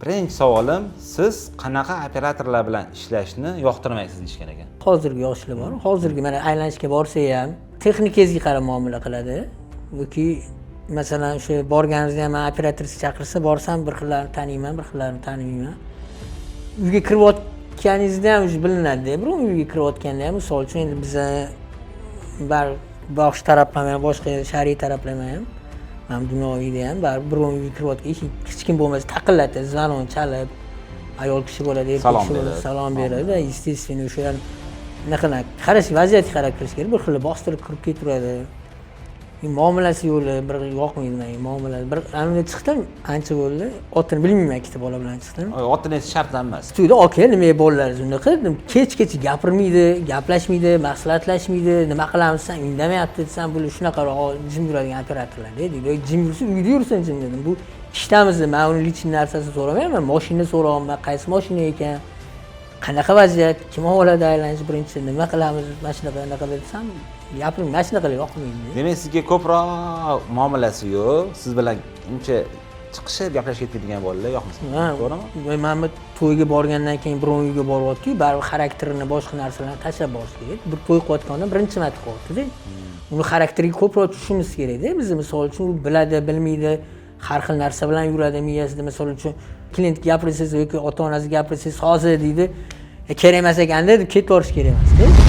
Birinchi savolim, siz qanaqa operatorlar bilan ishlashni yoqtirmaysiz deyishgan ekan. Hozirgi yoshlar bor. Hozirgi mana aylanishga borsa ham texnikangizga qarab muomala qiladi. Yoki masalan o'sha borganingizda ham operatorsiz chaqirsa borsam bir xillarni taniyman, bir xillarni tanimayman. Uyga kirayotganingizda ham o'sha bilinadi. Biroq uyga kirayotganda ham misol uchun endi biza bosh taraflama ham boshqa shar'iy taraflama ham mana dunyoviy ham baribir bir uyga kirayotgan hech kim bo'lmasa taqillatadi, zalon chalib, ayol kishi bo'ladi, erkak kishi bo'ladi, salom beradi. Естественно, o'sha anaqa qarash, vaziyatga qarab kirish kerak. Bir xil bostirib kirib ketaveradi. Muomalasi yo'li bir yoqmaydi menga muomalasi. Bir ancha chiqdim, ancha bo'ldi. Otini bilmayman, ikkita bola bilan chiqdim. Otini esa shart emas. To'yda aka, nimaga bolalarimiz unaqa dedim. Kech-kecha gapirmaydi, gaplashmaydi, maslahatlashmaydi. Nima qilamiz sen indamayapti desam, bu shunaqa jim yuradigan operatorlar deydi. Jim yursa, uyda yursin jim dedim. Bu ishdamiz, men uni lichin narsasini so'ramayman. Mashina so'rayapman, qaysi mashina ekan? Qanaqa vaziyat, kim oladi aylanish birinchi, nima qilamiz, mana shunaqa anaqa desam, gapirim mana shunaqalar yoqmaydi. Demak, sizga ko'proq muomalasi yo'q, siz bilan uncha chiqishib gaplashib ketadigan bolalar yoqmasa. To'g'rimi? Men bu to'yga borgandan keyin biron uyga boryapti-yu, baribir xarakterini boshqa narsalarni tashlab borish kerak. Bir to'y qilayotganda birinchi marta qilyapti-da. Uni xarakteriga ko'proq tushishimiz kerak-da. Biz misol uchun biladi, bilmaydi, har xil narsa bilan yuradi miyasida. Misol uchun klient gapirsangiz yoki ota-onasiga gapirsangiz hozir deydi, kerak emas ekan deb ketib borish kerak emas-da.